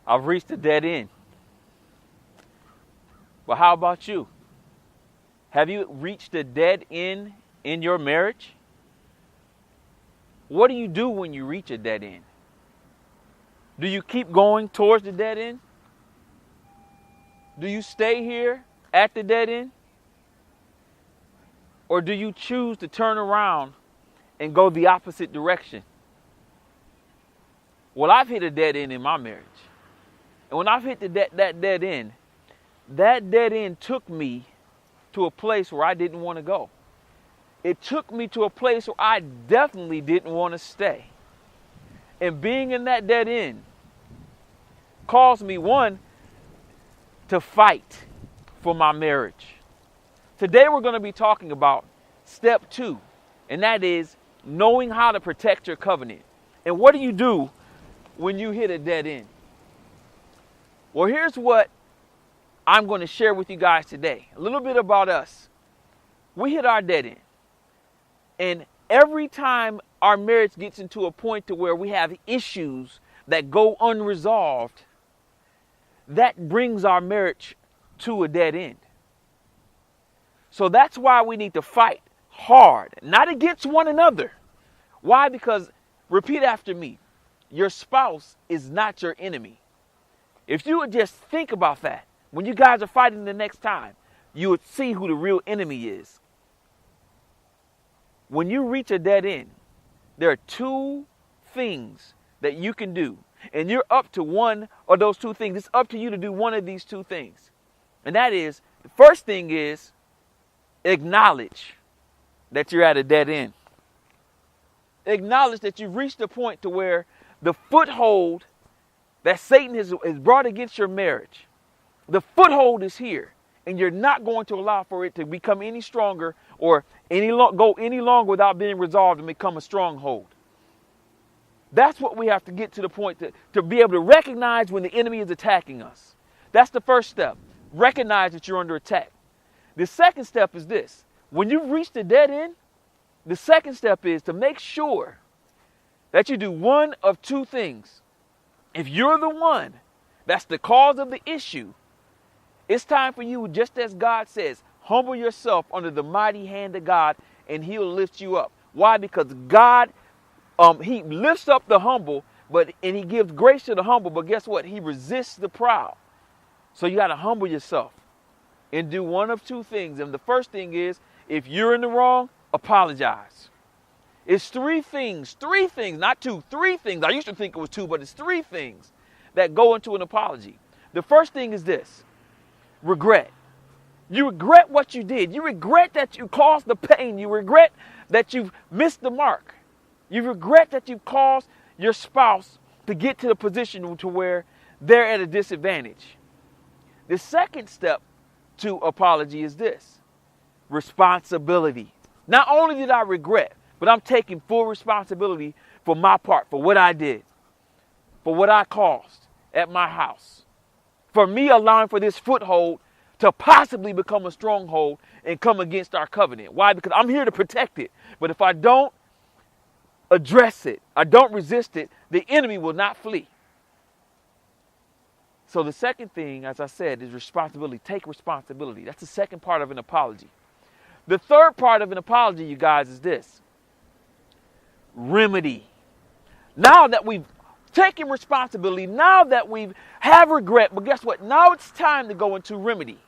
I've reached a dead end. But how about you? Have you reached a dead end in your marriage? What do you do when you reach a dead end? Do you keep going towards the dead end? Do you stay here at the dead end? Or do you choose to turn around and go the opposite direction? Well, I've hit a dead end in my marriage. And when I've hit that dead end took me to a place where I didn't want to go. It took me to a place where I definitely didn't want to stay. And being in that dead end caused me, one, to fight for my marriage. Today we're going to be talking about step 2, and that is knowing how to protect your covenant. And what do you do when you hit a dead end? Well, here's what I'm going to share with you guys today. A little bit about us. We hit our dead end. And every time our marriage gets into a point to where we have issues that go unresolved, that brings our marriage to a dead end. So that's why we need to fight hard, not against one another. Why? Because, repeat after me, your spouse is not your enemy. If you would just think about that, when you guys are fighting the next time, you would see who the real enemy is. When you reach a dead end, there are 2 things that you can do. And you're up to one of those 2 things. It's up to you to do one of these 2 things. And that is, the first thing is, acknowledge that you're at a dead end. Acknowledge that you've reached a point to where the foothold that Satan has brought against your marriage, the foothold is here, and you're not going to allow for it to become any stronger or go any longer without being resolved and become a stronghold. That's what we have to get to the point to be able to recognize when the enemy is attacking us. That's the first step. Recognize that you're under attack. The second step is this. When you've reached the dead end, the second step is to make sure that you do one of 2 things. If you're the one that's the cause of the issue, it's time for you, just as God says, humble yourself under the mighty hand of God and he'll lift you up. Why? Because God, he lifts up the humble, and he gives grace to the humble, but guess what? He resists the proud. So you got to humble yourself and do one of 2 things. And the first thing is, if you're in the wrong, apologize. It's 3 things, not 2, 3 things. I used to think it was 2, but it's 3 things that go into an apology. The first thing is this: regret. You regret what you did. You regret that you caused the pain. You regret that you've missed the mark. You regret that you've caused your spouse to get to the position to where they're at a disadvantage. The second step to apology is this: responsibility. Not only did I regret, but I'm taking full responsibility for my part, for what I did, for what I caused at my house, for me allowing for this foothold to possibly become a stronghold and come against our covenant. Why? Because I'm here to protect it. But if I don't address it, I don't resist it, the enemy will not flee. So the second thing, as I said, is responsibility. Take responsibility. That's the second part of an apology. The third part of an apology, you guys, is this: remedy. Now that we've taken responsibility, now that we have regret, but guess what? Now it's time to go into remedy.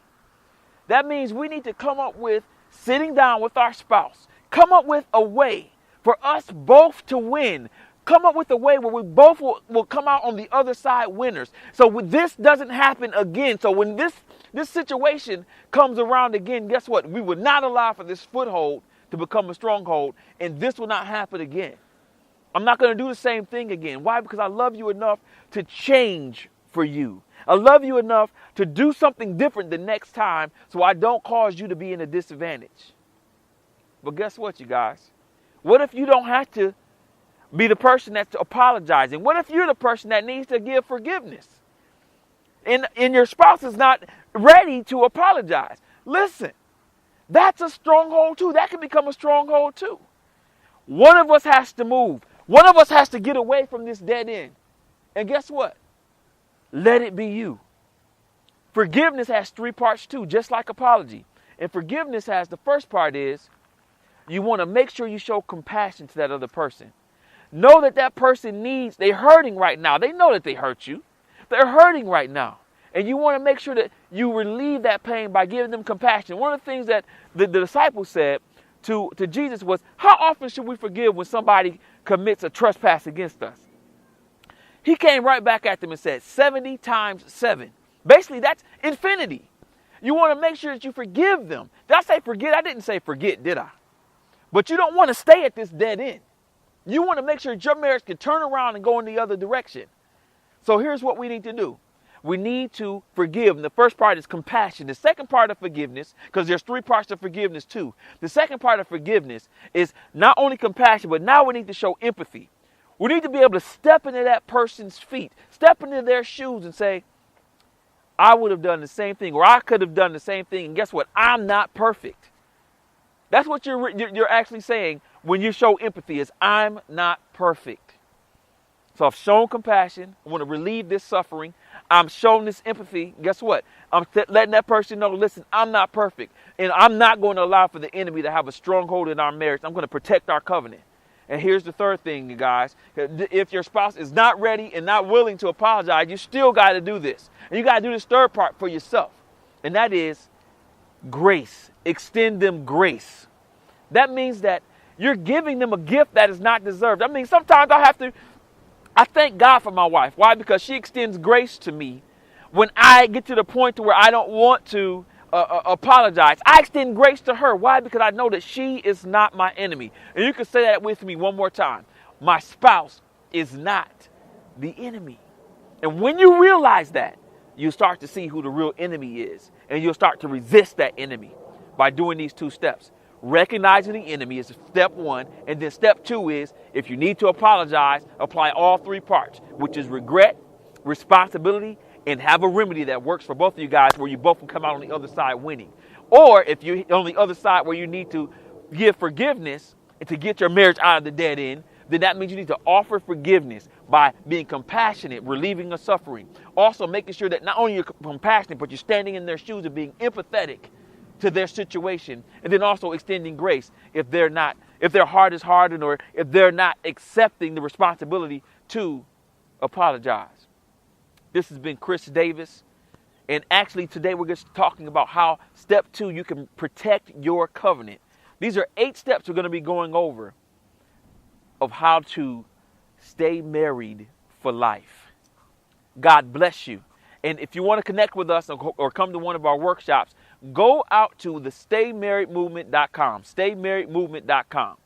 That means we need to come up with, sitting down with our spouse, come up with a way for us both to win. Come up with a way where we both will come out on the other side winners. So when this doesn't happen again, so when this situation comes around again, guess what? We would not allow for this foothold to become a stronghold, and this will not happen again. I'm not going to do the same thing again. Why? Because I love you enough to change for you. I love you enough to do something different the next time so I don't cause you to be in a disadvantage. But guess what, you guys? What if you don't have to be the person that's apologizing? What if you're the person that needs to give forgiveness? And your spouse is not ready to apologize. Listen, that's a stronghold too. That can become a stronghold too. One of us has to move. One of us has to get away from this dead end. And guess what? let it be you. Forgiveness has three parts too, just like apology. And forgiveness has, the first part is, you want to make sure you show compassion to that other person. Know that that person needs, they're hurting right now. They know that they hurt you. They're hurting right now. And you want to make sure that you relieve that pain by giving them compassion. One of the things that the disciples said to Jesus was, how often should we forgive when somebody commits a trespass against us? He came right back at them and said, 70 times 7. Basically, that's infinity. You want to make sure that you forgive them. Did I say forget? I didn't say forget, did I? But you don't want to stay at this dead end. You want to make sure that your marriage can turn around and go in the other direction. So here's what we need to do. We need to forgive. And the first part is compassion. The second part of forgiveness, because there's three parts of forgiveness too. The second part of forgiveness is not only compassion, but now we need to show empathy. We need to be able to step into that person's feet, step into their shoes and say, I would have done the same thing, or I could have done the same thing. And guess what? I'm not perfect. That's what you're actually saying when you show empathy is I'm not perfect. So I've shown compassion. I want to relieve this suffering. I'm showing this empathy. Guess what? I'm letting that person know, listen, I'm not perfect. And I'm not going to allow for the enemy to have a stronghold in our marriage. I'm going to protect our covenant. And here's the third thing, you guys. If your spouse is not ready and not willing to apologize, you still got to do this. And you got to do this third part for yourself. And that is grace. Extend them grace. That means that you're giving them a gift that is not deserved. I mean, sometimes I thank God for my wife. Why? Because she extends grace to me when I get to the point to where I don't want to apologize. I extend grace to her. Why? Because I know that she is not my enemy. And you can say that with me one more time. My spouse is not the enemy. And when you realize that, you start to see who the real enemy is. And you'll start to resist that enemy by doing these two steps. Recognizing the enemy is step one. And then step two is, if you need to apologize, apply all three parts, which is regret, responsibility, and have a remedy that works for both of you guys where you both can come out on the other side winning. Or if you're on the other side where you need to give forgiveness to get your marriage out of the dead end, then that means you need to offer forgiveness by being compassionate, relieving the suffering. Also making sure that not only you're compassionate, but you're standing in their shoes and being empathetic to their situation. And then also extending grace if their heart is hardened or if they're not accepting the responsibility to apologize. This has been Chris Davis. And actually today we're just talking about how step 2, you can protect your covenant. These are 8 steps we're going to be going over of how to stay married for life. God bless you. And if you want to connect with us or come to one of our workshops, go out to the StayMarriedMovement.com, StayMarriedMovement.com.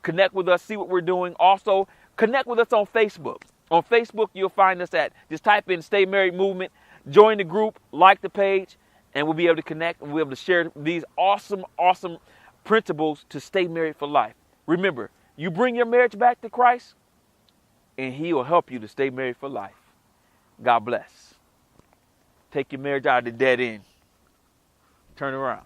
Connect with us, see what we're doing. Also, connect with us on Facebook. On Facebook, you'll find us at, just type in Stay Married Movement, join the group, like the page, and we'll be able to connect and we'll be able to share these awesome principles to stay married for life. Remember, you bring your marriage back to Christ, and He will help you to stay married for life. God bless. Take your marriage out of the dead end. Turn around.